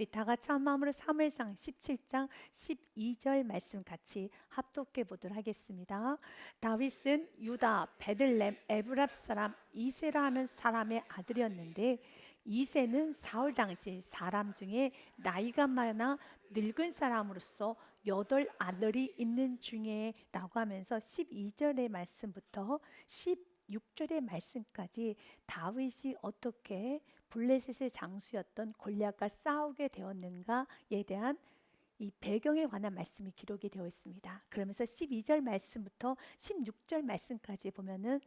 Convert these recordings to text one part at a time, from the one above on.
우리 다 같이 한 마음으로 사무엘상 17장 12절 말씀 같이 합독해 보도록 하겠습니다. 다윗은 유다 베들렘 에브랍 사람 이세라는 사람의 아들이었는데, 이세는 사울 당시 사람 중에 나이가 많아 늙은 사람으로서 8 아들이 있는 중에 라고 하면서 12절의 말씀부터 16절의 말씀까지 다윗이 어떻게 블레셋의 장수였던 골리앗과 싸우게 되었는가에 대한 이 배경에 관한 말씀이 기록이 되어 있습니다. 그러면서 12절 말씀부터 16절 말씀까지 보면은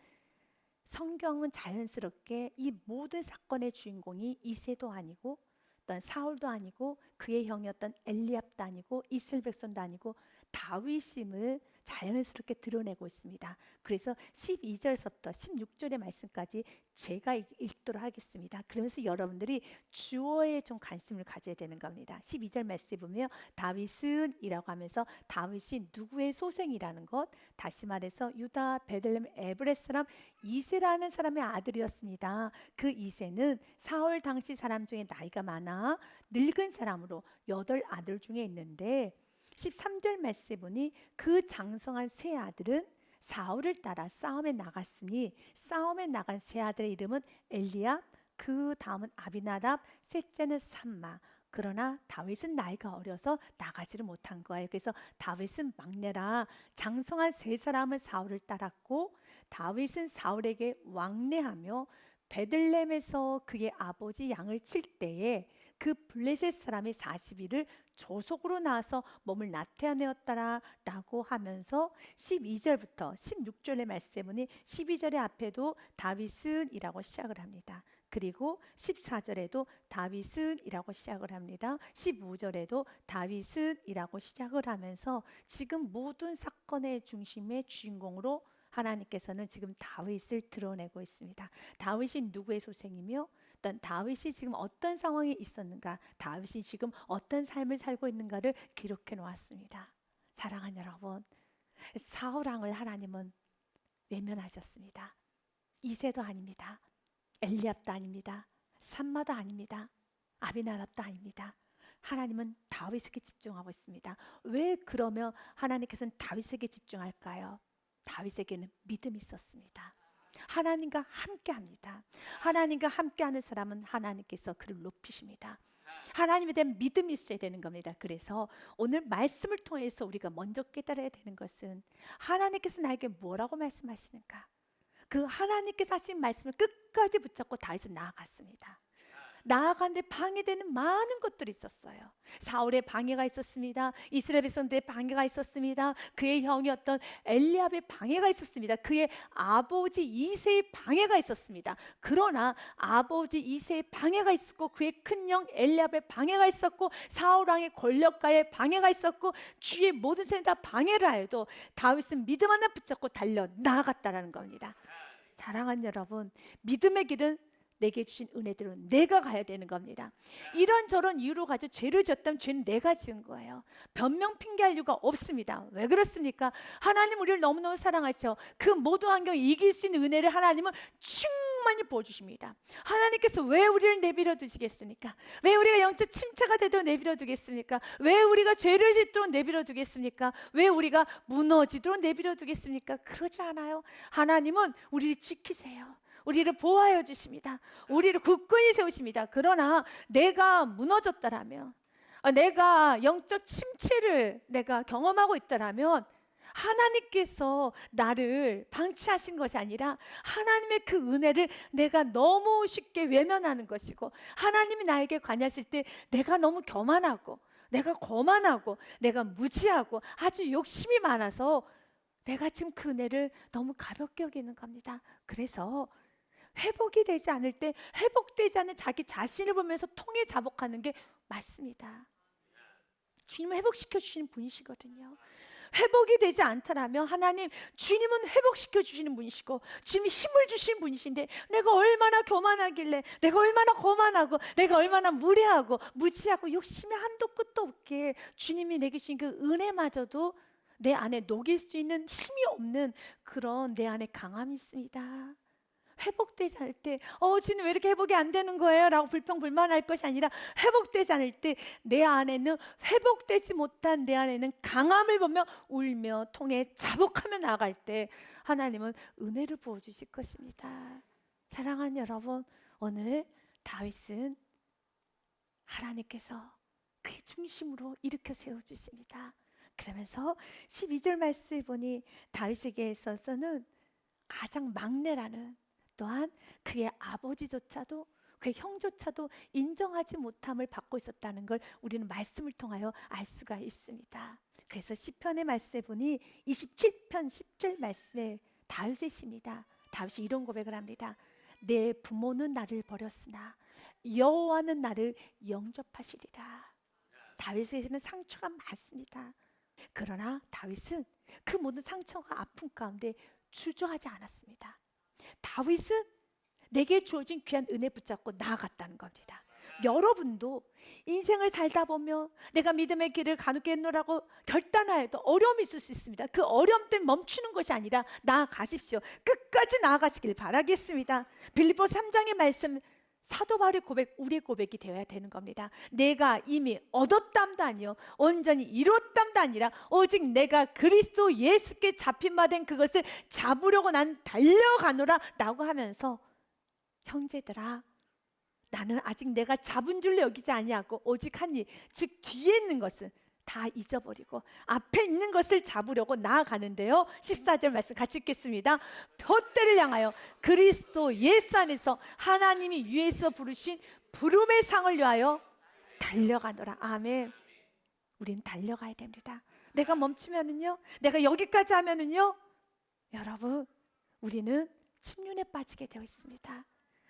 성경은 자연스럽게 이 모든 사건의 주인공이 이새도 아니고 또한 사울도 아니고 그의 형이었던 엘리압도 아니고 이스라엘 백성도 아니고 다윗임을 자연스럽게 드러내고 있습니다. 그래서 12절서부터 16절의 말씀까지 제가 읽도록 하겠습니다. 그러면서 여러분들이 주어에 좀 관심을 가져야 되는 겁니다. 12절 말씀에 보면 다윗은 이라고 하면서 다윗이 누구의 소생이라는 것, 다시 말해서 유다 베들레헴 에브렛 사람 이세라는 사람의 아들이었습니다. 그 이세는 사울 당시 사람 중에 나이가 많아 늙은 사람으로 8 아들 중에 있는데, 13절 말씀에 보니 그 장성한 세 아들은 사울을 따라 싸움에 나갔으니 싸움에 나간 세 아들의 이름은 엘리압, 그 다음은 아비나답, 셋째는 삼마. 그러나 다윗은 나이가 어려서 나가지를 못한 거예요. 그래서 다윗은 막내라 장성한 세 사람은 사울을 따랐고, 다윗은 사울에게 왕래하며 베들렘에서 그의 아버지 양을 칠 때에 그 블레셋 사람이 40일을 조속으로 나와서 몸을 나태하였더라 라고 하면서 12절부터 16절의 말씀에 보니 12절의 앞에도 다윗은 이라고 시작을 합니다. 그리고 14절에도 다윗은 이라고 시작을 합니다. 15절에도 다윗은 이라고 시작을 하면서 지금 모든 사건의 중심의 주인공으로 하나님께서는 지금 다윗을 드러내고 있습니다. 다윗이 누구의 소생이며 어떤 다윗이 지금 어떤 상황에 있었는가, 다윗이 지금 어떤 삶을 살고 있는가를 기록해 놓았습니다. 사랑하는 여러분, 사울 왕을 하나님은 외면하셨습니다. 이새도 아닙니다. 엘리압도 아닙니다. 삼마도 아닙니다. 아비나답도 아닙니다. 하나님은 다윗에게 집중하고 있습니다. 왜 그러면 하나님께서는 다윗에게 집중할까요? 다윗에게는 믿음이 있었습니다. 하나님과 함께합니다. 하나님과 함께하는 사람은 하나님께서 그를 높이십니다. 하나님에 대한 믿음이 있어야 되는 겁니다. 그래서 오늘 말씀을 통해서 우리가 먼저 깨달아야 되는 것은 하나님께서 나에게 뭐라고 말씀하시는가, 그 하나님께서 하신 말씀을 끝까지 붙잡고 다윗은 나아갔습니다. 나아가는데 방해되는 많은 것들이 있었어요. 사울의 방해가 있었습니다. 이스라엘 백성들의 방해가 있었습니다. 그의 형이었던 엘리압의 방해가 있었습니다. 그의 아버지 이새의 방해가 있었습니다. 그러나 아버지 이새의 방해가 있었고, 그의 큰형 엘리압의 방해가 있었고, 사울 왕의 권력가의 방해가 있었고, 주의 모든 세상 다 방해를 하여도 다윗은 믿음 하나 붙잡고 달려 나아갔다라는 겁니다. 사랑하는 여러분, 믿음의 길은 내게 주신 은혜대로 내가 가야 되는 겁니다. 이런저런 이유로 가지고 죄를 졌다면 죄는 내가 지은 거예요. 변명 핑계할 이유가 없습니다. 왜 그렇습니까? 하나님 우리를 너무너무 사랑하셔. 그 모든 환경을 이길 수 있는 은혜를 하나님은 충만히 부어주십니다. 하나님께서 왜 우리를 내버려 두시겠습니까? 왜 우리가 영적 침체가 되도록 내버려 두겠습니까? 왜 우리가 죄를 짓도록 내버려 두겠습니까? 왜 우리가 무너지도록 내버려 두겠습니까? 그러지 않아요. 하나님은 우리를 지키세요. 우리를 보호하여 주십니다. 우리를 굳건히 세우십니다. 그러나 내가 무너졌다라면, 내가 영적 침체를 내가 경험하고 있다라면 하나님께서 나를 방치하신 것이 아니라 하나님의 그 은혜를 내가 너무 쉽게 외면하는 것이고, 하나님이 나에게 관여하실 때 내가 너무 교만하고 내가 거만하고 내가 무지하고 아주 욕심이 많아서 내가 지금 그 은혜를 너무 가볍게 여기는 겁니다. 그래서 회복이 되지 않을 때 회복되지 않는 자기 자신을 보면서 통해 자복하는 게 맞습니다. 주님은 회복시켜 주시는 분이시거든요. 회복이 되지 않더라면 하나님, 주님은 회복시켜 주시는 분이시고 주님이 힘을 주시는 분이신데, 내가 얼마나 교만하길래, 내가 얼마나 거만하고 내가 얼마나 무례하고 무지하고 욕심이 한도 끝도 없게 주님이 내게 주신 그 은혜마저도 내 안에 녹일 수 있는 힘이 없는 그런 내 안에 강함이 있습니다. 회복되지 않을 때 지는 왜 이렇게 회복이 안 되는 거예요? 라고 불평불만할 것이 아니라 회복되지 않을 때 내 안에는 회복되지 못한 내 안에는 강함을 보며 울며 통해 자복하며 나아갈 때 하나님은 은혜를 부어주실 것입니다. 사랑하는 여러분, 오늘 다윗은 하나님께서 그의 중심으로 일으켜 세워주십니다. 그러면서 12절 말씀을 보니 다윗에게 있어서는 가장 막내라는, 또한 그의 아버지조차도 그의 형조차도 인정하지 못함을 받고 있었다는 걸 우리는 말씀을 통하여 알 수가 있습니다. 그래서 시편의 말씀에 보니 27편 10절 말씀에 다윗의 시입니다. 다윗이 이런 고백을 합니다. 내 부모는 나를 버렸으나 여호와는 나를 영접하시리라. 다윗에게는 상처가 많습니다. 그러나 다윗은 그 모든 상처가 아픔 가운데 주저하지 않았습니다. 다윗은 내게 주어진 귀한 은혜 붙잡고 나아갔다는 겁니다. 여러분도 인생을 살다 보면 내가 믿음의 길을 가누겠노라고 결단하여도 어려움이 있을 수 있습니다. 그 어려움 때문에 멈추는 것이 아니라 나아가십시오. 끝까지 나아가시길 바라겠습니다. 빌립보서 3장의 말씀, 사도 바울의 고백, 우리의 고백이 되어야 되는 겁니다. 내가 이미 얻었담도 아니요 온전히 이뤘담도 아니라 오직 내가 그리스도 예수께 잡힌 바 된 그것을 잡으려고 난 달려가노라 라고 하면서, 형제들아, 나는 아직 내가 잡은 줄 여기지 아니하고 오직 한 일, 즉 뒤에 있는 것은 다 잊어버리고 앞에 있는 것을 잡으려고 나아가는데요. 14절 말씀 같이 읽겠습니다. 표대를 향하여 그리스도 예수 안에서 하나님이 위에서 부르신 부름의 상을 위하여 달려가노라. 아멘. 우리는 달려가야 됩니다. 내가 멈추면은요, 내가 여기까지 하면은요, 여러분, 우리는 침륜에 빠지게 되어 있습니다.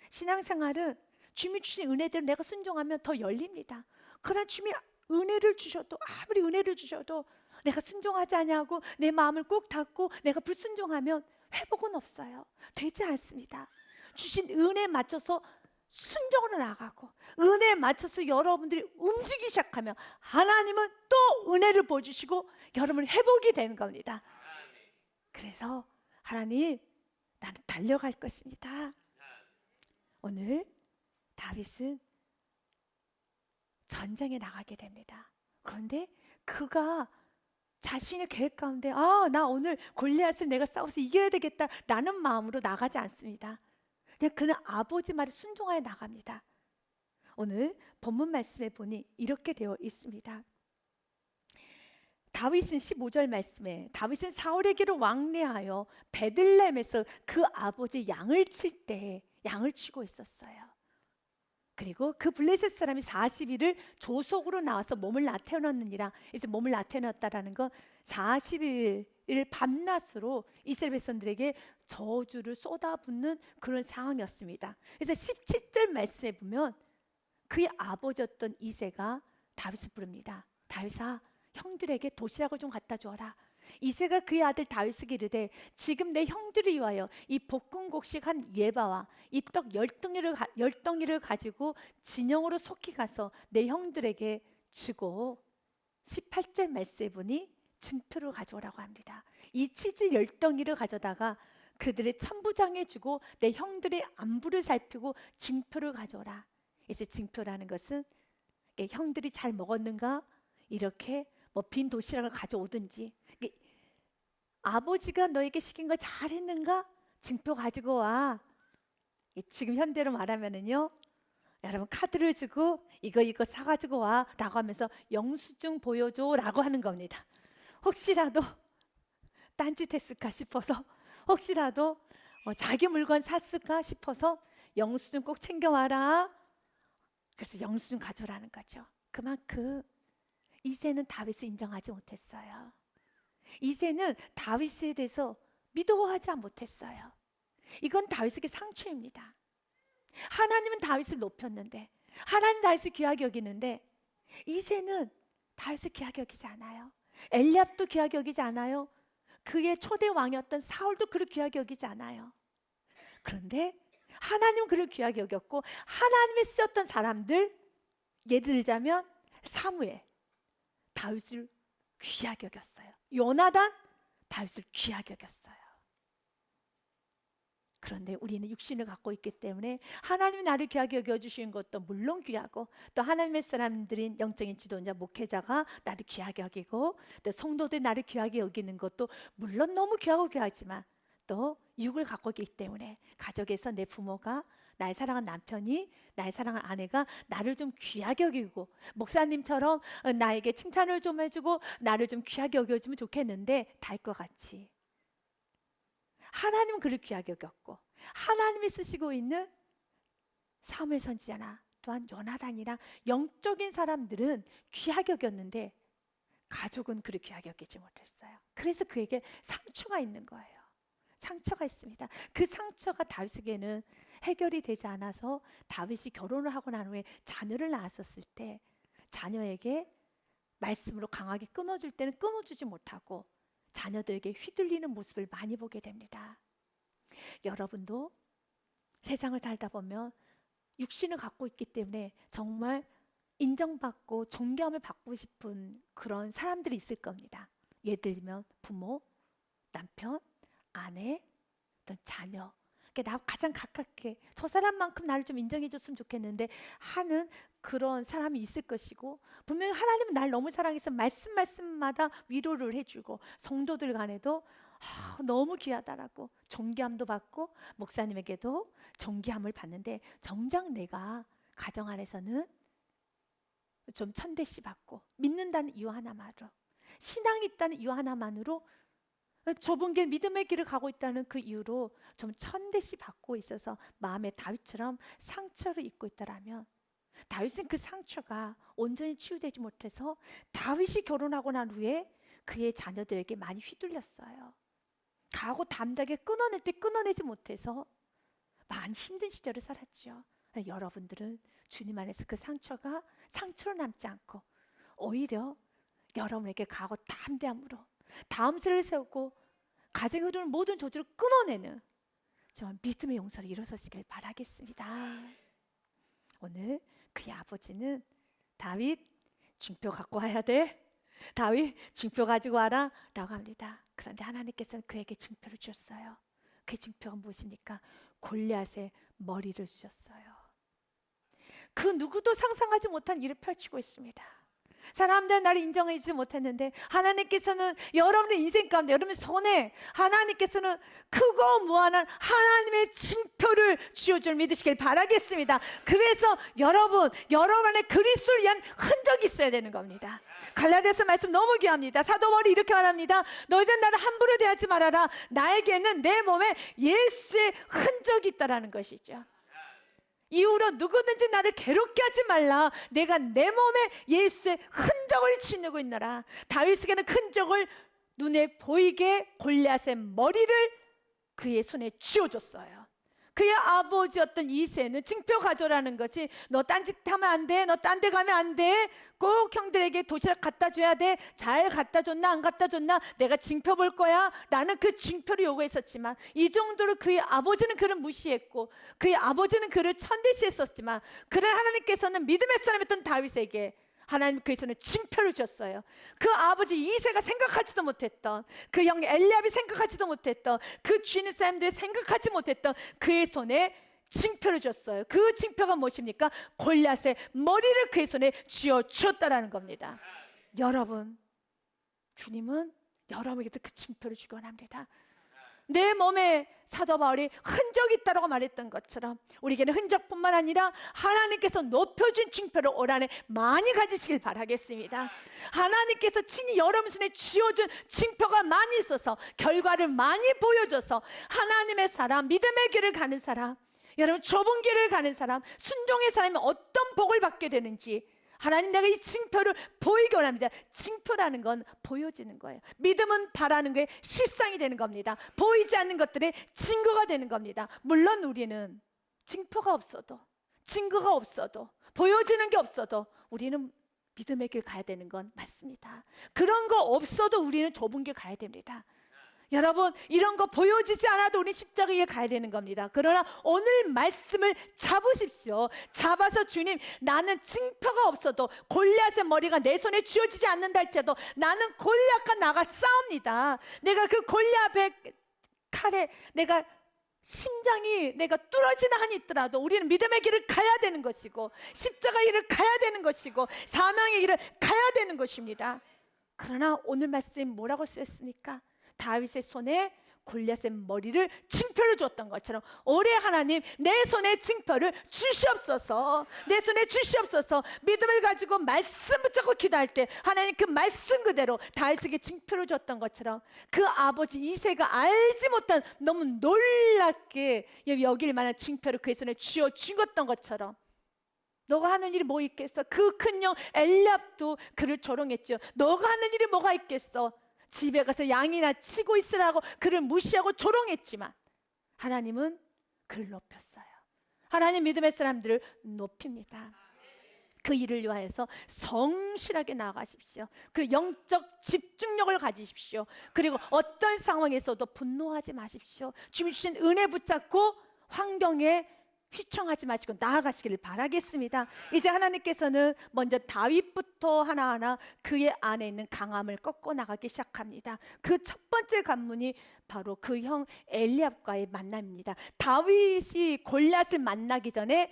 신앙생활은 주님이 주신 은혜대로 내가 순종하면 더 열립니다. 그러나 주님이 은혜를 주셔도, 아무리 은혜를 주셔도 내가 순종하지 아니하고 내 마음을 꼭 닫고 내가 불순종하면 회복은 없어요. 되지 않습니다. 주신 은혜에 맞춰서 순종으로 나아가고 은혜에 맞춰서 여러분들이 움직이기 시작하면 하나님은 또 은혜를 보여주시고 여러분 회복이 되는 겁니다. 그래서 하나님, 나는 달려갈 것입니다. 오늘 다윗은 전쟁에 나가게 됩니다. 그런데 그가 자신의 계획 가운데 나 오늘 골리앗을 내가 싸워서 이겨야 되겠다라는 마음으로 나가지 않습니다. 그냥 그는 아버지 말에 순종하여 나갑니다. 오늘 본문 말씀에 보니 이렇게 되어 있습니다. 다윗은 15절 말씀에 다윗은 사울에게로 왕래하여 베들레헴에서 그 아버지 양을 칠 때 양을 치고 있었어요. 그리고 그 블레셋 사람이 40일을 조속으로 나와서 몸을 나태워놨느니라. 그래서 몸을 나태워놨다라는 건 40일을 밤낮으로 이스라엘 백성들에게 저주를 쏟아붓는 그런 상황이었습니다. 그래서 17절 말씀에 보면 그의 아버지였던 이새가 다윗을 부릅니다. 다윗아, 형들에게 도시락을 좀 갖다 주어라. 이새가 그의 아들 다윗에게 이르되 지금 내 형들을 위하여 이 볶은 곡식 한 예바와 이 떡 10덩이를 가지고 진영으로 속히 가서 내 형들에게 주고, 18절 말씀에 보니 증표를 가져오라고 합니다. 이 치즈 10덩이를 가져다가 그들의 천부장에 주고 내 형들의 안부를 살피고 증표를 가져오라. 이제 증표라는 것은 형들이 잘 먹었는가, 이렇게 빈 도시락을 가져오든지, 아버지가 너에게 시킨 거 잘했는가, 증표 가지고 와. 지금 현대로 말하면은요, 여러분 카드를 주고 이거 사가지고 와 라고 하면서 영수증 보여줘 라고 하는 겁니다. 혹시라도 딴짓했을까 싶어서, 혹시라도 자기 물건 샀을까 싶어서 영수증 꼭 챙겨와라. 그래서 영수증 가져오라는 거죠. 그만큼 이새는 다윗을 인정하지 못했어요. 이새는 다윗에 대해서 믿어하지 못했어요. 이건 다윗에게 상처입니다. 하나님은 다윗을 높였는데, 하나님 다윗을 귀하게 여기는데, 이새는 다윗을 귀하게 여기지 않아요. 엘리압도 귀하게 여기지 않아요. 그의 초대 왕이었던 사울도 그를 귀하게 여기지 않아요. 그런데 하나님은 그를 귀하게 여겼고, 하나님이 쓰였던 사람들, 예를 들자면 사무엘, 다윗을 귀하게 여겼어요. 요나단, 다윗을 귀하게 여겼어요. 그런데 우리는 육신을 갖고 있기 때문에 하나님이 나를 귀하게 여겨주시는 것도 물론 귀하고, 또 하나님의 사람들인 영적인 지도자, 목회자가 나를 귀하게 여기고, 또 성도들이 나를 귀하게 여기는 것도 물론 너무 귀하고 귀하지만, 또 육을 갖고 있기 때문에 가족에서 내 부모가, 나의 사랑하는 남편이, 나의 사랑하는 아내가 나를 좀 귀하게 여기고, 목사님처럼 나에게 칭찬을 좀 해주고 나를 좀 귀하게 여겨주면 좋겠는데, 다윗과 같이 하나님은 그를 귀하게 여겼고, 하나님이 쓰시고 있는 사무엘 선지자나 또한 요나단이나 영적인 사람들은 귀하게 여겼는데 가족은 그를 귀하게 여기지 못했어요. 그래서 그에게 상처가 있는 거예요. 상처가 있습니다. 그 상처가 다윗에게는 해결이 되지 않아서, 다윗이 결혼을 하고 난 후에 자녀를 낳았었을 때 자녀에게 말씀으로 강하게 끊어줄 때는 끊어주지 못하고 자녀들에게 휘둘리는 모습을 많이 보게 됩니다. 여러분도 세상을 살다 보면 육신을 갖고 있기 때문에 정말 인정받고 존경을 받고 싶은 그런 사람들이 있을 겁니다. 예를 들면 부모, 남편, 아내, 어떤 자녀, 나 가장 가깝게 저 사람만큼 나를 좀 인정해 줬으면 좋겠는데 하는 그런 사람이 있을 것이고, 분명히 하나님은 날 너무 말씀해서 말씀마다 위로를 해주고, 성도들 간에도 너무 귀하다라고 존귀함도 받고, 목사님에게도 존귀함을 받는데, 정작 내가 가정 안에서는 좀 천대시 받고, 믿는다는 이유 하나만으로, 신앙이 있다는 이유 하나만으로, 좁은 길, 믿음의 길을 가고 있다는 그 이유로 좀 천대시 받고 있어서 마음에 다윗처럼 상처를 입고 있다라면, 다윗은 그 상처가 온전히 치유되지 못해서 다윗이 결혼하고 난 후에 그의 자녀들에게 많이 휘둘렸어요. 가고 담대하게 끊어낼 때 끊어내지 못해서 많이 힘든 시절을 살았죠. 여러분들은 주님 안에서 그 상처가 상처로 남지 않고 오히려 여러분에게 가고 담대함으로 다음 세를 세우고 가정에 흐르는 모든 저주를 끊어내는 정말 믿음의 용서를 일어서시길 바라겠습니다. 오늘 그의 아버지는 다윗, 징표 갖고 와야 돼. 다윗, 징표 가지고 와라 라고 합니다. 그런데 하나님께서는 그에게 징표를 주셨어요. 그 징표가 무엇입니까? 골리앗의 머리를 주셨어요. 그 누구도 상상하지 못한 일을 펼치고 있습니다. 사람들은 나를 인정하지 못했는데 하나님께서는 여러분의 인생 가운데, 여러분의 손에 하나님께서는 크고 무한한 하나님의 징표를 쥐어줄 믿으시길 바라겠습니다. 그래서 여러분 안에 그리스도를 위한 흔적이 있어야 되는 겁니다. 갈라디아서 말씀 너무 귀합니다. 사도 바울이 이렇게 말합니다. 너희들 나를 함부로 대하지 말아라. 나에게는 내 몸에 예수의 흔적이 있다라는 것이죠. 이후로 누구든지 나를 괴롭게 하지 말라. 내가 내 몸에 예수의 흔적을 지니고 있노라. 다윗에게는 흔적을 눈에 보이게 골리앗의 머리를 그의 손에 쥐어줬어요. 그의 아버지였던 이새는 징표 가져라는 거지, 너 딴짓 하면 안 돼, 너 딴 데 가면 안 돼, 꼭 형들에게 도시락 갖다 줘야 돼, 잘 갖다 줬나 안 갖다 줬나 내가 징표 볼 거야 라는 그 징표를 요구했었지만, 이 정도로 그의 아버지는 그를 무시했고 그의 아버지는 그를 천대시했었지만, 그를 하나님께서는 믿음의 사람이었던 다윗에게 하나님 그의 손에 징표를 줬어요. 그 아버지 이새가 생각하지도 못했던, 그 형 엘리압이 생각하지도 못했던, 그 주인 사람들이 생각하지 못했던 그의 손에 징표를 줬어요. 그 징표가 무엇입니까? 골리앗의 머리를 그의 손에 쥐어 주었다라는 겁니다. 여러분, 주님은 여러분에게도 그 징표를 주기 원합니다. 내 몸에 사도 바울이 흔적이 있다고 말했던 것처럼 우리에게는 흔적뿐만 아니라 하나님께서 높여준 징표를 올 한해 많이 가지시길 바라겠습니다. 하나님께서 친히 여러분 손에 쥐어준 징표가 많이 있어서 결과를 많이 보여줘서 하나님의 사람, 믿음의 길을 가는 사람, 여러분 좁은 길을 가는 사람, 순종의 사람이 어떤 복을 받게 되는지 하나님, 내가 이 징표를 보이기 원합니다. 징표라는 건 보여지는 거예요. 믿음은 바라는 게 실상이 되는 겁니다. 보이지 않는 것들의 증거가 되는 겁니다. 물론 우리는 징표가 없어도, 증거가 없어도, 보여지는 게 없어도 우리는 믿음의 길 가야 되는 건 맞습니다. 그런 거 없어도 우리는 좁은 길 가야 됩니다. 여러분, 이런 거 보여지지 않아도 우리 십자가에 가야 되는 겁니다. 그러나 오늘 말씀을 잡으십시오. 잡아서 주님, 나는 징표가 없어도, 골리앗의 머리가 내 손에 쥐어지지 않는다 할지라도 나는 골리앗과 나가 싸웁니다. 내가 그 골리앗의 칼에 내가 심장이 내가 뚫어지나 한이 있더라도 우리는 믿음의 길을 가야 되는 것이고 십자가의 길을 가야 되는 것이고 사명의 길을 가야 되는 것입니다. 그러나 오늘 말씀 뭐라고 쓰였습니까? 다윗의 손에 골리앗의 머리를 징표를 줬던 것처럼 올해 하나님 내 손에 징표를 주시옵소서. 내 손에 주시옵소서. 믿음을 가지고 말씀 붙잡고 기도할 때 하나님 그 말씀 그대로 다윗에게 징표를 줬던 것처럼 그 아버지 이새가 알지 못한 너무 놀랍게 여길 만한 징표를 그의 손에 쥐어 죽었던 것처럼 너가 하는 일이 뭐 있겠어? 그 큰 영 엘리압도 그를 조롱했죠. 너가 하는 일이 뭐가 있겠어? 집에 가서 양이나 치고 있으라고 그를 무시하고 조롱했지만 하나님은 그를 높였어요. 하나님 믿음의 사람들을 높입니다. 그 일을 위하여서 성실하게 나아가십시오. 그리고 영적 집중력을 가지십시오. 그리고 어떤 상황에서도 분노하지 마십시오. 주님 주신 은혜 붙잡고 환경에 휘청하지 마시고 나아가시기를 바라겠습니다. 이제 하나님께서는 먼저 다윗부터 하나하나 그의 안에 있는 강함을 꺾고 나가기 시작합니다. 그 첫 번째 관문이 바로 그 형 엘리압과의 만남입니다. 다윗이 골리앗을 만나기 전에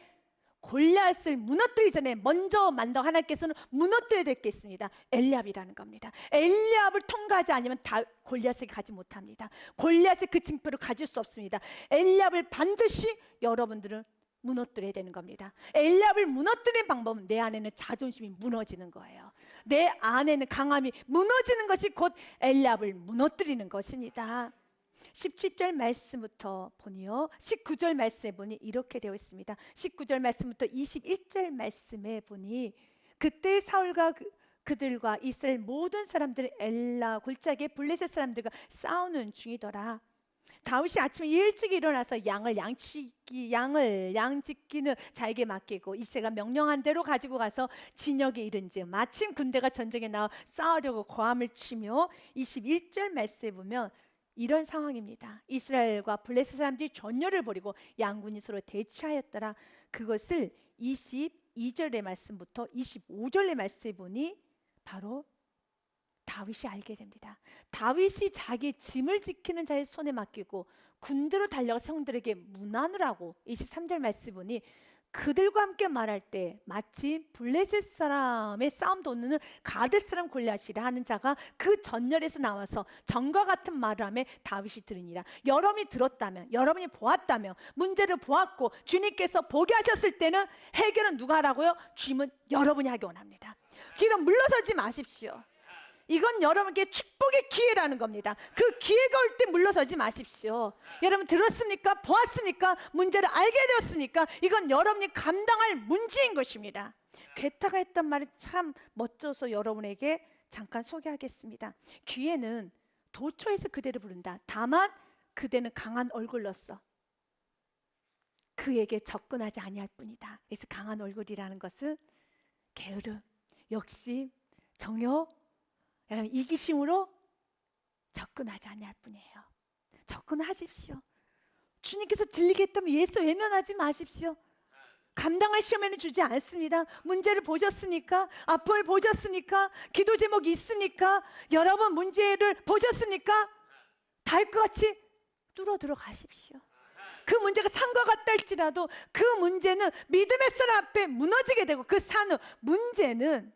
골리앗을 무너뜨리기 전에 먼저 만든 하나님께서는 무너뜨려야 될 게 있습니다. 엘리압이라는 겁니다. 엘리압을 통과하지 않으면 골리앗을 가지 못합니다. 골리앗의 그 징표를 가질 수 없습니다. 엘리압을 반드시 여러분들은 무너뜨려야 되는 겁니다. 엘리압을 무너뜨리는 방법은 내 안에는 자존심이 무너지는 거예요. 내 안에는 강함이 무너지는 것이 곧 엘리압을 무너뜨리는 것입니다. 17절 말씀부터 보니요 19절 말씀에 보니 이렇게 되어 있습니다. 19절 말씀부터 21절 말씀에 보니 그때 사울과 그들과 이스라엘 모든 사람들은 엘라 골짜기에 블레셋 사람들과 싸우는 중이더라. 다윗이 아침에 일찍 일어나서 양을 양짓기는 자에게 맡기고 이새가 명령한 대로 가지고 가서 진역에 이른즉 마침 군대가 전쟁에 나와 싸우려고 고함을 치며 21절 말씀에 보면 이런 상황입니다. 이스라엘과 블레셋 사람들이 전열을 벌이고 양군이 서로 대치하였더라. 그것을 22절의 말씀부터 25절의 말씀에 보니 바로 다윗이 알게 됩니다. 다윗이 자기 짐을 지키는 자의 손에 맡기고 군대로 달려가 성들에게 문안을 하고 23절 말씀 보니 그들과 함께 말할 때 마치 블레셋 사람의 싸움 돋는 가데스 사람 골리앗이라 하는 자가 그 전열에서 나와서 전과 같은 말을 하며 다윗이 들으니라. 여러분이 들었다면, 여러분이 보았다면, 문제를 보았고 주님께서 보게 하셨을 때는 해결은 누가 하라고요? 주님은 여러분이 하기 원합니다. 그럼 물러서지 마십시오. 이건 여러분께 축복의 기회라는 겁니다. 그 기회가 올 때 물러서지 마십시오. 여러분 들었습니까? 보았습니까? 문제를 알게 되었습니까? 이건 여러분이 감당할 문제인 것입니다. 괴타가 했던 말이 참 멋져서 여러분에게 잠깐 소개하겠습니다. 귀에는 도처에서 그대를 부른다. 다만 그대는 강한 얼굴로서 그에게 접근하지 아니할 뿐이다. 그래서 강한 얼굴이라는 것은 게으름, 욕심, 정욕, 여러분 이기심으로 접근하지 아니할 뿐이에요. 접근하십시오. 주님께서 들리게 했다면 예수 외면하지 마십시오. 감당할 시험에는 주지 않습니다. 문제를 보셨습니까? 아픔을 보셨습니까? 기도 제목이 있습니까? 여러분 문제를 보셨습니까? 달 것 같이 뚫어 들어가십시오. 그 문제가 산과 같다 할지라도 그 문제는 믿음의 사람 앞에 무너지게 되고 그 산의 문제는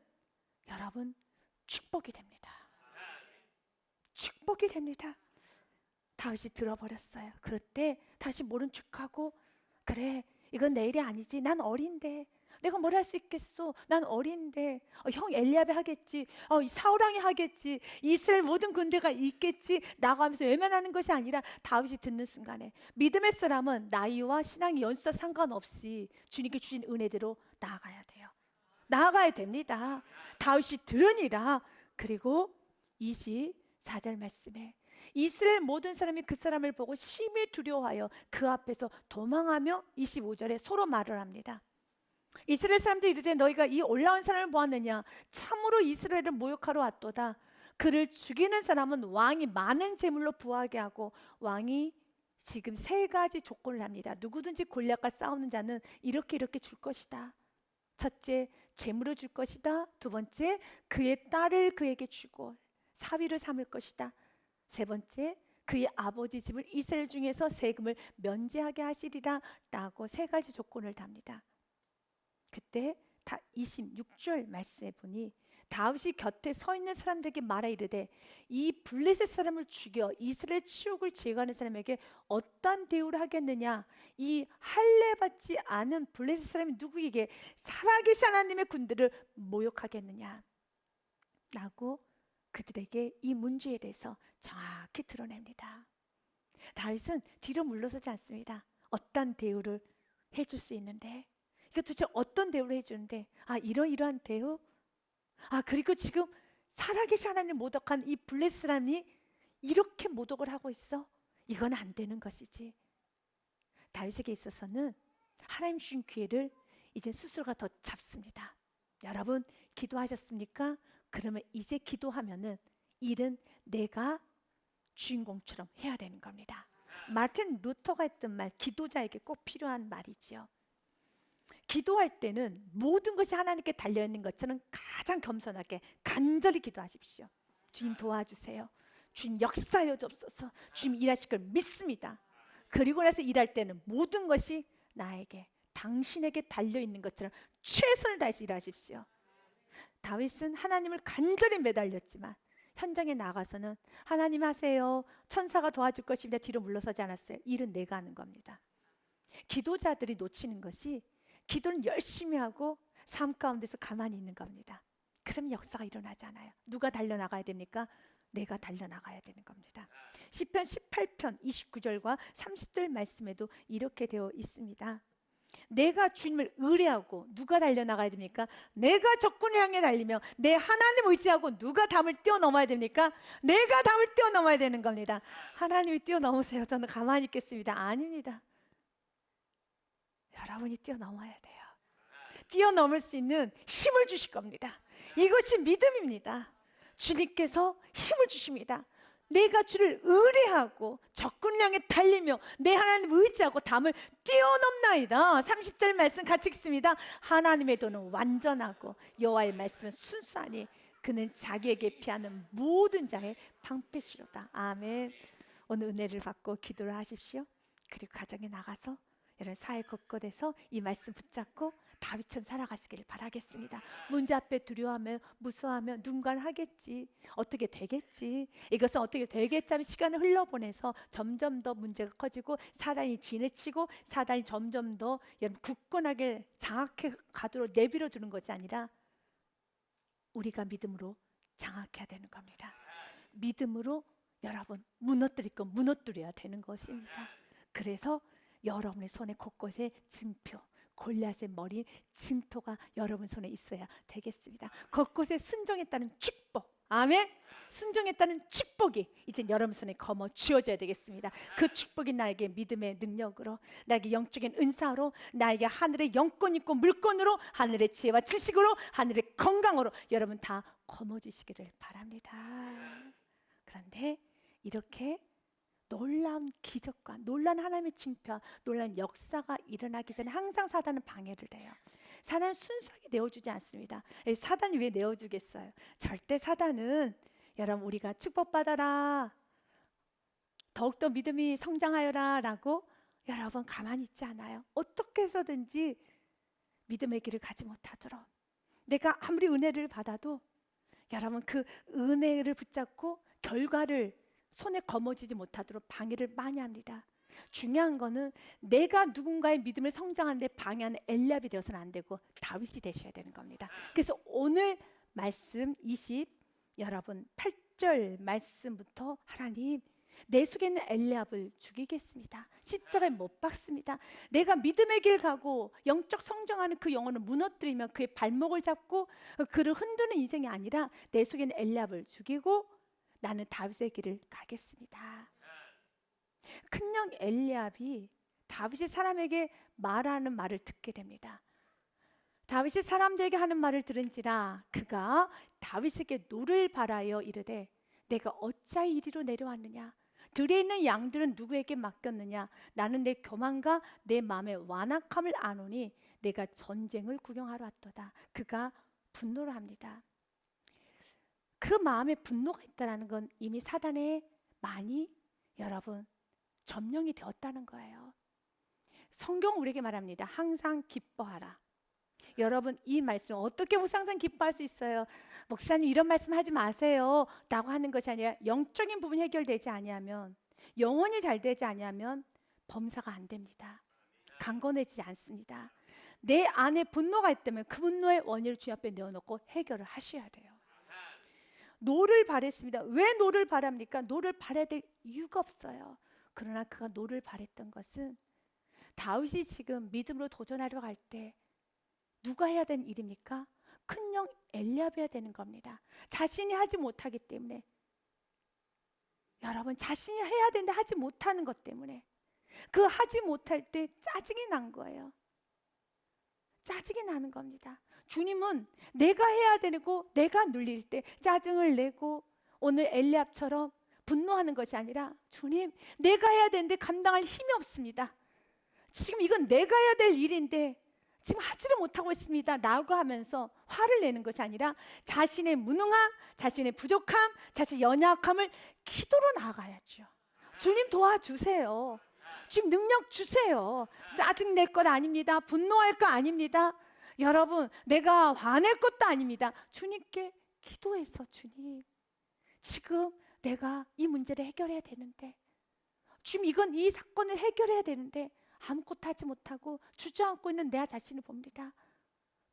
여러분 축복이 됩니다. 축복이 됩니다. 다윗이 들어버렸어요. 그럴 때 다시 모른 척하고 그래 이건 내 일이 아니지. 난 어린데 내가 뭘 할 수 있겠어. 난 어린데 형 엘리압이 하겠지. 사울왕이 하겠지. 이스라엘 모든 군대가 있겠지 라고 하면서 외면하는 것이 아니라 다윗이 듣는 순간에 믿음의 사람은 나이와 신앙의 연수와 상관없이 주님께 주신 은혜대로 나아가야 돼요. 나아가야 됩니다. 다윗이 들으니라. 그리고 24절 말씀에 이스라엘 모든 사람이 그 사람을 보고 심히 두려워하여 그 앞에서 도망하며 25절에 서로 말을 합니다. 이스라엘 사람들이 이르되 너희가 이 올라온 사람을 보았느냐? 참으로 이스라엘을 모욕하러 왔도다. 그를 죽이는 사람은 왕이 많은 재물로 부하게 하고 왕이 지금 3가지 조건을 합니다. 누구든지 골리앗과 싸우는 자는 이렇게 줄 것이다. 첫째, 재물을 줄 것이다. 두 번째, 그의 딸을 그에게 주고 사위를 삼을 것이다. 세 번째, 그의 아버지 집을 이스라엘 중에서 세금을 면제하게 하시리라 라고 세 가지 조건을 답니다. 그때 다 26절 말씀에 보니 다윗이 곁에 서 있는 사람들에게 말하 이르되 이 블레셋 사람을 죽여 이스라엘 치욕을 제거하는 사람에게 어떠한 대우를 하겠느냐. 이 할례 받지 않은 블레셋 사람이 누구에게 살아계신 하나님의 군대를 모욕하겠느냐 라고 그들에게 이 문제에 대해서 정확히 드러냅니다. 다윗은 뒤로 물러서지 않습니다. 어떤 대우를 해줄 수 있는데, 이거 도대체 어떤 대우를 해주는데, 이러이러한 대우? 그리고 지금 살아계신 하나님 모독한 이 블레셋 사람이 이렇게 모독을 하고 있어? 이건 안 되는 것이지. 다윗에게 있어서는 하나님 주신 기회를 이제 스스로가 더 잡습니다. 여러분 기도하셨습니까? 그러면 이제 기도하면은 일은 내가 주인공처럼 해야 되는 겁니다. 마틴 루터가 했던 말, 기도자에게 꼭 필요한 말이지요. 기도할 때는 모든 것이 하나님께 달려있는 것처럼 가장 겸손하게 간절히 기도하십시오. 주님 도와주세요. 주님 역사하여 주옵소서. 주님 일하실 걸 믿습니다. 그리고 나서 일할 때는 모든 것이 나에게, 당신에게 달려있는 것처럼 최선을 다해서 일하십시오. 다윗은 하나님을 간절히 매달렸지만 현장에 나가서는 하나님 하세요, 천사가 도와줄 것입니다, 뒤로 물러서지 않았어요. 일은 내가 하는 겁니다. 기도자들이 놓치는 것이 기도는 열심히 하고 삶 가운데서 가만히 있는 겁니다. 그럼 역사가 일어나지 않아요. 누가 달려나가야 됩니까? 내가 달려나가야 되는 겁니다. 시편 18편 29절과 30절 말씀에도 이렇게 되어 있습니다. 내가 주님을 의뢰하고 누가 달려나가야 됩니까? 내가 적군을 향해 달리며 내 하나님 의지하고 누가 담을 뛰어넘어야 됩니까? 내가 담을 뛰어넘어야 되는 겁니다. 하나님이 뛰어넘으세요, 저는 가만히 있겠습니다. 아닙니다. 여러분이 뛰어넘어야 돼요. 뛰어넘을 수 있는 힘을 주실 겁니다. 이것이 믿음입니다. 주님께서 힘을 주십니다. 내가 주를 의뢰하고 적군을 향해 달리며 내 하나님 의지하고 담을 뛰어넘나이다. 30절 말씀 같이 읽습니다. 하나님의 도는 완전하고 여호와의 말씀은 순수하니 그는 자기에게 피하는 모든 자의 방패시로다. 아멘. 오늘 은혜를 받고 기도를 하십시오. 그리고 가정에 나가서 여러분 사회 곳곳에서 이 말씀 붙잡고 다윗처럼 살아가시기를 바라겠습니다. 문제 앞에 두려워하며 무서워하며 누군가는 하겠지, 어떻게 되겠지, 이것은 어떻게 되겠지 하면 시간을 흘러보내서 점점 더 문제가 커지고 사단이 지나치고 사단이 점점 더 여러분 굳건하게 장악해 가도록 내버려 두는 것이 아니라 우리가 믿음으로 장악해야 되는 겁니다. 믿음으로 여러분 무너뜨릴 건 무너뜨려야 되는 것입니다. 그래서 여러분의 손에 곳곳에 증표, 골리앗의 머리 증표가 여러분 손에 있어야 되겠습니다. 곳곳에 순종했다는 축복, 아멘. 순종했다는 축복이 이제 여러분 손에 거머 쥐어져야 되겠습니다. 그 축복이 나에게 믿음의 능력으로, 나에게 영적인 은사로, 나에게 하늘의 영권 있고 물권으로, 하늘의 지혜와 지식으로, 하늘의 건강으로 여러분 다 거머 주시기를 바랍니다. 그런데 이렇게 놀라운 기적과 놀라운 하나님의 징표와 놀라운 역사가 일어나기 전에 항상 사단은 방해를 해요. 사단은 순수하게 내어주지 않습니다. 사단이 왜 내어주겠어요? 절대 사단은 여러분 우리가 축복받아라, 더욱더 믿음이 성장하여라 라고 여러분 가만히 있지 않아요. 어떻게 해서든지 믿음의 길을 가지 못하도록, 내가 아무리 은혜를 받아도 여러분 그 은혜를 붙잡고 결과를 손에 거머쥐지 못하도록 방해를 많이 합니다. 중요한 거는 내가 누군가의 믿음을 성장하는데 방해하는 엘리압이 되어서는 안 되고 다윗이 되셔야 되는 겁니다. 그래서 오늘 말씀 여러분 8절 말씀부터 하나님 내 속에 있는 엘리압을 죽이겠습니다. 십자가에 못 박습니다. 내가 믿음의 길 가고 영적 성장하는 그 영혼을 무너뜨리며 그의 발목을 잡고 그를 흔드는 인생이 아니라 내 속에 있는 엘리압을 죽이고 나는 다윗의 길을 가겠습니다. 큰형 엘리압이 다윗이 사람에게 말하는 말을 듣게 됩니다. 다윗이 사람들에게 하는 말을 들은지라 그가 다윗에게 노를 바라여 이르되 내가 어찌하여 이리로 내려왔느냐, 들에 있는 양들은 누구에게 맡겼느냐, 나는 내 교만과 내 마음의 완악함을 아노니 내가 전쟁을 구경하러 왔도다. 그가 분노를 합니다. 그 마음에 분노가 있다는 건 이미 사단에 많이 여러분 점령이 되었다는 거예요. 성경 우리에게 말합니다. 항상 기뻐하라. 여러분 이 말씀 어떻게 항상 기뻐할 수 있어요? 목사님 이런 말씀 하지 마세요 라고 하는 것이 아니라 영적인 부분이 해결되지 아니하면, 영혼이 잘 되지 아니하면 범사가 안 됩니다. 강건해지지 않습니다. 내 안에 분노가 있다면 그 분노의 원인을 주님 앞에 내어놓고 해결을 하셔야 돼요. 노를 바랬습니다. 왜 노를 바랍니까? 노를 바라야 될 이유가 없어요. 그러나 그가 노를 바랬던 것은 다윗이 지금 믿음으로 도전하려 할 때 누가 해야 되는 일입니까? 큰형 엘리압이 해야 되는 겁니다. 자신이 하지 못하기 때문에, 여러분 자신이 해야 되는데 하지 못하는 것 때문에 그 하지 못할 때 짜증이 난 거예요. 짜증이 나는 겁니다. 주님은 내가 해야 되고 내가 눌릴 때 짜증을 내고 오늘 엘리압처럼 분노하는 것이 아니라, 주님 내가 해야 되는데 감당할 힘이 없습니다. 지금 이건 내가 해야 될 일인데 지금 하지를 못하고 있습니다 라고 하면서 화를 내는 것이 아니라 자신의 무능함, 자신의 부족함, 자신의 연약함을 기도로 나아가야죠. 주님 도와주세요. 지금 능력 주세요. 짜증 낼 것 아닙니다. 분노할 것 아닙니다. 여러분 내가 화낼 것도 아닙니다. 주님께 기도해서, 주님 지금 내가 이 문제를 해결해야 되는데, 지금 이건 이 사건을 해결해야 되는데 아무것도 하지 못하고 주저앉고 있는 내 자신을 봅니다.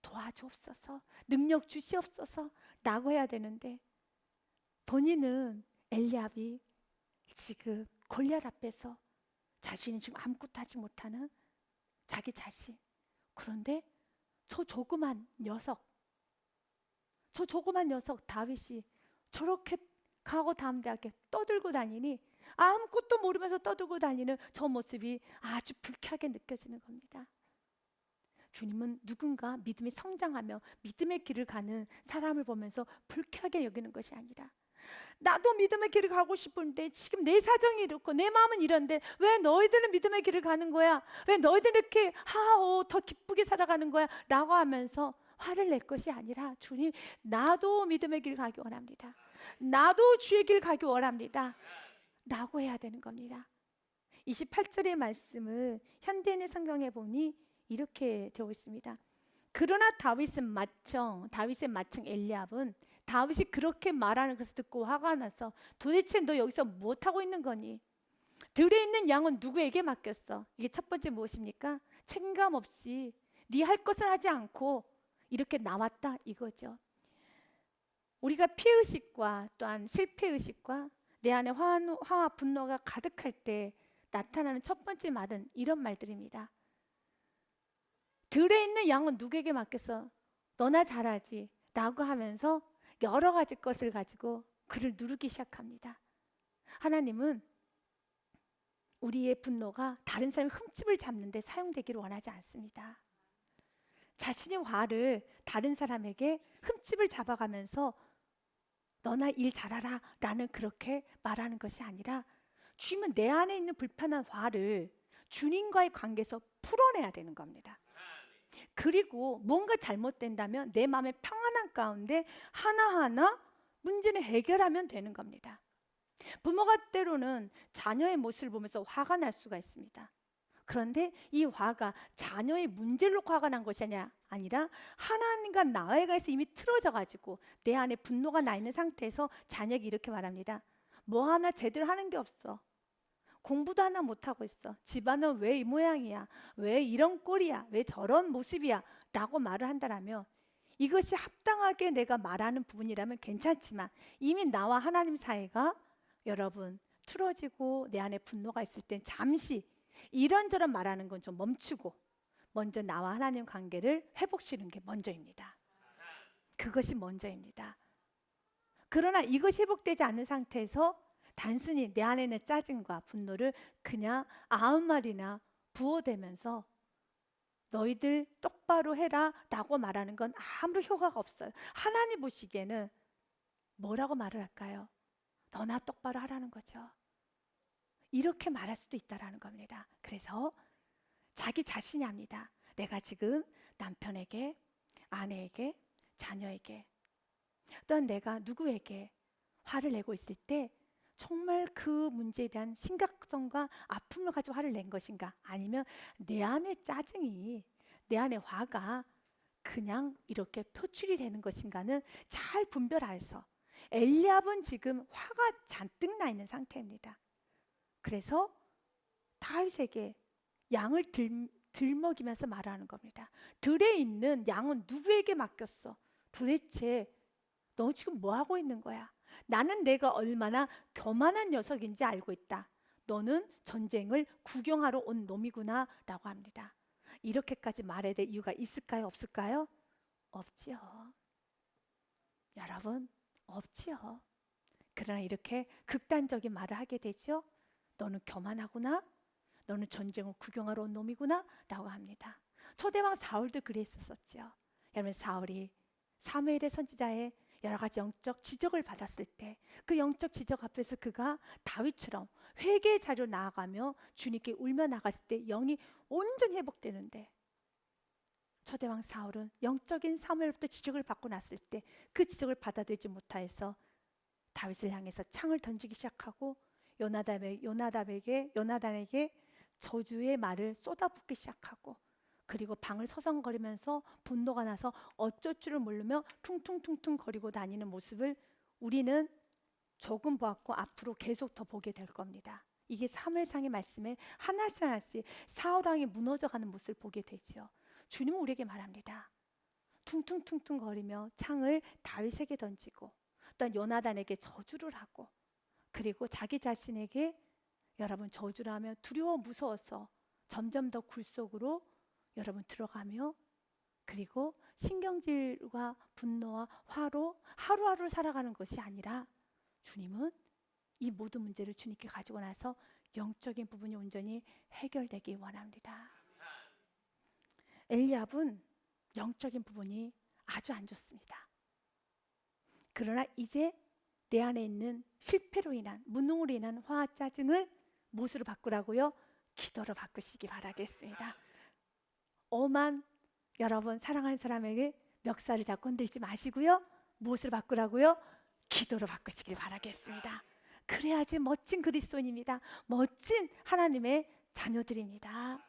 도와주옵소서, 능력 주시옵소서 라고 해야 되는데, 본인은 엘리압이 지금 골리앗 앞에서 자신이 지금 아무것도 하지 못하는 자기 자신, 그런데 저 조그만 녀석 다윗이 저렇게 가고 담대하게 떠들고 다니니, 아무것도 모르면서 떠들고 다니는 저 모습이 아주 불쾌하게 느껴지는 겁니다. 주님은 누군가 믿음이 성장하며 믿음의 길을 가는 사람을 보면서 불쾌하게 여기는 것이 아니라, 나도 믿음의 길을 가고 싶은데 지금 내 사정이 이렇고 내 마음은 이런데 왜 너희들은 믿음의 길을 가는 거야? 왜 너희들 이렇게 하하오 더 기쁘게 살아가는 거야? 라고 하면서 화를 낼 것이 아니라, 주님 나도 믿음의 길 가기 원합니다. 나도 주의 길 가기 원합니다 라고 해야 되는 겁니다. 28절의 말씀을 현대인의 성경에 보니 이렇게 되어 있습니다. 그러나 다윗의 맏형 엘리압은 다윗이 그렇게 말하는 것을 듣고 화가 나서, 도대체 너 여기서 못하고 있는 거니? 들에 있는 양은 누구에게 맡겼어? 이게 첫 번째 무엇입니까? 책임감 없이 네 할 것을 하지 않고 이렇게 나왔다 이거죠. 우리가 피해의식과 또한 실패의식과 내 안에 화와 분노가 가득할 때 나타나는 첫 번째 말은 이런 말들입니다. 들에 있는 양은 누구에게 맡겼어? 너나 잘하지 라고 하면서 여러 가지 것을 가지고 그를 누르기 시작합니다. 하나님은 우리의 분노가 다른 사람의 흠집을 잡는 데 사용되기를 원하지 않습니다. 자신의 화를 다른 사람에게 흠집을 잡아가면서 너나 일 잘하라 라는 그렇게 말하는 것이 아니라, 주님은 내 안에 있는 불편한 화를 주님과의 관계에서 풀어내야 되는 겁니다. 그리고 뭔가 잘못된다면 내 마음의 평안한 가운데 하나하나 문제를 해결하면 되는 겁니다. 부모가 때로는 자녀의 모습을 보면서 화가 날 수가 있습니다. 그런데 이 화가 자녀의 문제로 화가 난 것이 아니라 하나님과 나의 관계에서 이미 틀어져 가지고 내 안에 분노가 나 있는 상태에서 자녀에게 이렇게 말합니다. 뭐 하나 제대로 하는 게 없어. 공부도 하나 못하고 있어. 집안은 왜 이 모양이야? 왜 이런 꼴이야? 왜 저런 모습이야? 라고 말을 한다라면, 이것이 합당하게 내가 말하는 부분이라면 괜찮지만 이미 나와 하나님 사이가 여러분 틀어지고 내 안에 분노가 있을 땐 잠시 이런저런 말하는 건 좀 멈추고 먼저 나와 하나님 관계를 회복시키는 게 먼저입니다. 그것이 먼저입니다. 그러나 이것이 회복되지 않는 상태에서 단순히 내 안에 있는 짜증과 분노를 그냥 아무 말이나 부어대면서 너희들 똑바로 해라 라고 말하는 건 아무런 효과가 없어요. 하나님 보시기에는 뭐라고 말을 할까요? 너나 똑바로 하라는 거죠. 이렇게 말할 수도 있다라는 겁니다. 그래서 자기 자신이 압니다. 내가 지금 남편에게, 아내에게, 자녀에게, 또한 내가 누구에게 화를 내고 있을 때 정말 그 문제에 대한 심각성과 아픔을 가지고 화를 낸 것인가? 아니면 내 안의 짜증이, 내 안의 화가 그냥 이렇게 표출이 되는 것인가는 잘 분별해서, 엘리압은 지금 화가 잔뜩 나 있는 상태입니다. 그래서 다윗에게 양을 들먹이면서 말하는 겁니다. 들에 있는 양은 누구에게 맡겼어? 도대체 너 지금 뭐 하고 있는 거야? 나는 내가 얼마나 교만한 녀석인지 알고 있다. 너는 전쟁을 구경하러 온 놈이구나 라고 합니다. 이렇게까지 말해야 될 이유가 있을까요? 없을까요? 없지요. 여러분, 없지요. 그러나 이렇게 극단적인 말을 하게 되죠. 너는 교만하구나. 너는 전쟁을 구경하러 온 놈이구나 라고 합니다. 초대왕 사울도 그랬었죠. 여러분, 사울이 사무엘의 선지자의 여러 가지 영적 지적을 받았을 때 그 영적 지적 앞에서 그가 다윗처럼 회개의 자리로 나아가며 주님께 울며 나갔을 때 영이 온전히 회복되는데, 초대왕 사울은 영적인 사무엘부터 지적을 받고 났을 때 그 지적을 받아들이지 못하여서 다윗을 향해서 창을 던지기 시작하고 요나단에게 저주의 말을 쏟아붓기 시작하고, 그리고 방을 서성거리면서 분노가 나서 어쩔 줄을 모르며 퉁퉁퉁퉁 거리고 다니는 모습을 우리는 조금 보았고 앞으로 계속 더 보게 될 겁니다. 이게 사무엘상의 말씀에 하나씩 사울 왕이 무너져가는 모습을 보게 되죠. 주님은 우리에게 말합니다. 퉁퉁퉁퉁 거리며 창을 다윗에게 던지고, 또한 요나단에게 저주를 하고, 그리고 자기 자신에게 여러분 저주를 하며 두려워 무서워서 점점 더 굴 속으로 여러분 들어가며, 그리고 신경질과 분노와 화로 하루하루 살아가는 것이 아니라, 주님은 이 모든 문제를 주님께 가지고 나서 영적인 부분이 온전히 해결되기 원합니다. 엘리압은 영적인 부분이 아주 안 좋습니다. 그러나 이제 내 안에 있는 실패로 인한, 무능으로 인한 화와 짜증을 무엇으로 바꾸라고요? 기도로 바꾸시기 바라겠습니다. 오만 여러분 사랑하는 사람에게 멱살을 잡고 흔들지 마시고요. 무엇으로 바꾸라고요? 기도로 바꾸시길 바라겠습니다. 그래야지 멋진 그리스도인입니다. 멋진 하나님의 자녀들입니다.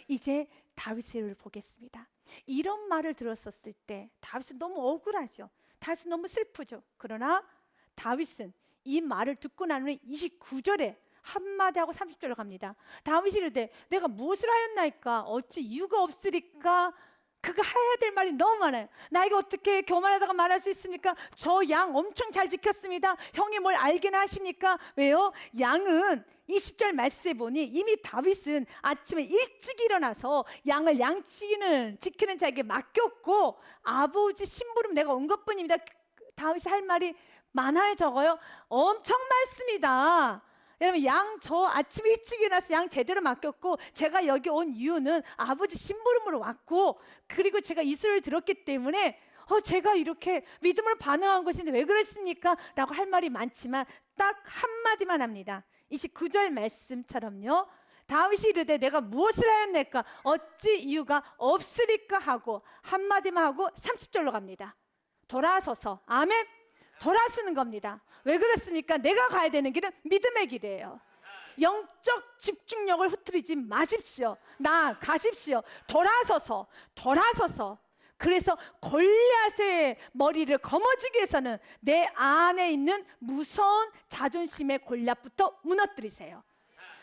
이제 다윗을 보겠습니다. 이런 말을 들었었을 때 다윗은 너무 억울하죠. 다윗은 너무 슬프죠. 그러나 다윗은 이 말을 듣고 난 후에 29절에 한마디 하고 30절로 갑니다. 다윗이 이르되 내가 무엇을 하였나이까? 어찌 이유가 없으리까? 그가 해야 될 말이 너무 많아요. 나에게 어떻게 교만하다가 말할 수 있습니까? 저 양 엄청 잘 지켰습니다. 형이 뭘 알게나 하십니까? 왜요? 양은 20절 말씀에 보니 이미 다윗은 아침에 일찍 일어나서 양을 지키는 자에게 맡겼고, 아버지 심부름 내가 온 것뿐입니다. 다윗이 할 말이 많아요, 적어요? 엄청 많습니다. 여러분, 저 아침 일찍 일어나서 양 제대로 맡겼고, 제가 여기 온 이유는 아버지 심부름으로 왔고, 그리고 제가 이 소리를 들었기 때문에 제가 이렇게 믿음으로 반응한 것인데 왜 그랬습니까? 라고 할 말이 많지만 딱 한마디만 합니다. 29절 말씀처럼요, 다윗이 이르되 내가 무엇을 하였나이까? 어찌 이유가 없으리까? 하고 한마디만 하고 30절로 갑니다. 돌아서서, 아멘? 돌아서는 겁니다. 왜 그렇습니까? 내가 가야 되는 길은 믿음의 길이에요. 영적 집중력을 흐트리지 마십시오. 나가십시오. 돌아서서. 그래서 골리앗의 머리를 거머쥐기 위해서는 내 안에 있는 무서운 자존심의 골리앗부터 무너뜨리세요.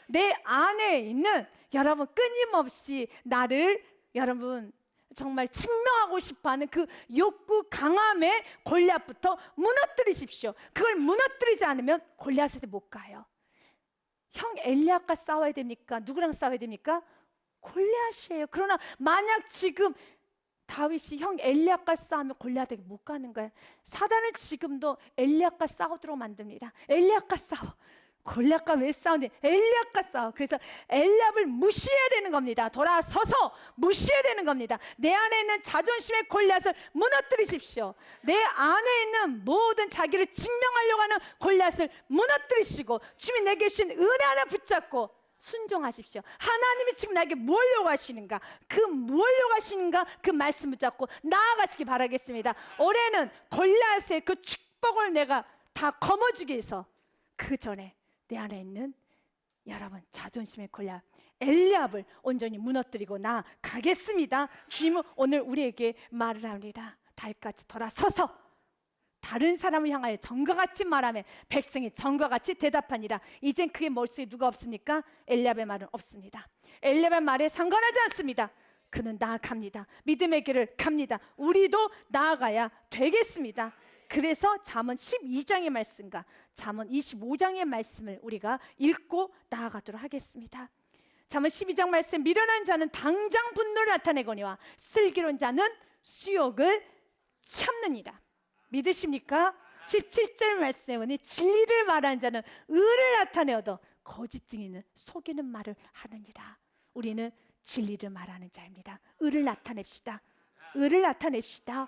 내 안에 있는 여러분 끊임없이 나를 여러분 정말 증명하고 싶어하는 그 욕구 강함의 골리앗부터 무너뜨리십시오. 그걸 무너뜨리지 않으면 골리앗한테 못 가요. 형 엘리압과 싸워야 됩니까? 누구랑 싸워야 됩니까? 골리앗이에요. 그러나 만약 지금 다윗이 형 엘리압과 싸우면 골리앗에게 못 가는 거예요. 사단은 지금도 엘리압과 싸우도록 만듭니다. 엘리압과 싸워. 골리앗과 왜 싸우니? 엘리압과 싸워. 그래서 엘리압을 무시해야 되는 겁니다. 돌아서서 무시해야 되는 겁니다. 내 안에 있는 자존심의 골리앗을 무너뜨리십시오. 내 안에 있는 모든 자기를 증명하려고 하는 골리앗을 무너뜨리시고, 주님이 내게 주신 은혜 하나 붙잡고 순종하십시오. 하나님이 지금 나에게 뭘 요구하시는가, 그 말씀 붙잡고 나아가시기 바라겠습니다. 올해는 골리앗의 그 축복을 내가 다 거머쥐기 위해서, 그 전에 내 안에 있는 여러분 자존심의 골리앗 엘리압을 온전히 무너뜨리고 나가겠습니다. 주님은 오늘 우리에게 말을 합니다. 다윗같이 돌아서서 다른 사람을 향하여 전과 같이 말하며 백성이 전과 같이 대답하니라. 이젠 그의 머릿속에 누가 없습니까? 엘리압의 말은 없습니다. 엘리압의 말에 상관하지 않습니다. 그는 나아갑니다. 믿음의 길을 갑니다. 우리도 나아가야 되겠습니다. 그래서 잠언 12장의 말씀과 잠언 25장의 말씀을 우리가 읽고 나아가도록 하겠습니다. 잠언 12장 말씀, 미련한 자는 당장 분노를 나타내거니와 슬기로운 자는 수욕을 참느니라. 믿으십니까? 17절 말씀에 보니 진리를 말하는 자는 의를 나타내어도 거짓 증인은 속이는 말을 하느니라. 우리는 진리를 말하는 자입니다. 의를 나타냅시다. 의를 나타냅시다.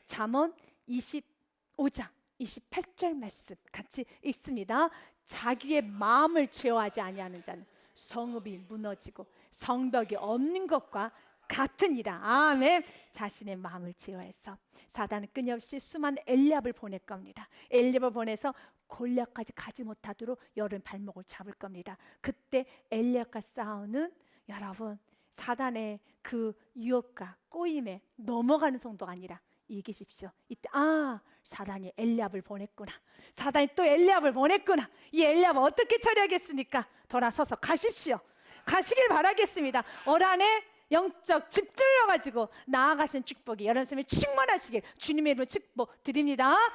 잠언 25장 28절 말씀 같이 읽습니다. 자기의 마음을 제어하지 아니하는 자는 성읍이 무너지고 성벽이 없는 것과 같으니라. 아멘. 자신의 마음을 제어해서 사단은 끊임없이 수많은 엘리압을 보낼 겁니다. 엘리압을 보내서 골리앗까지 가지 못하도록 여러분 발목을 잡을 겁니다. 그때 엘리압과 싸우는 여러분 사단의 그 유혹과 꼬임에 넘어가는 성도가 아니라 이기십시오. 이때 사단이 엘리압을 보냈구나. 사단이 또 엘리압을 보냈구나. 이 엘리압을 어떻게 처리하겠습니까? 돌아서서 가십시오. 가시길 바라겠습니다. 올 한해 영적 집중을 가지고 나아가신 축복이 여러분 삶에 충만하시길 주님의 이름으로 축복 드립니다.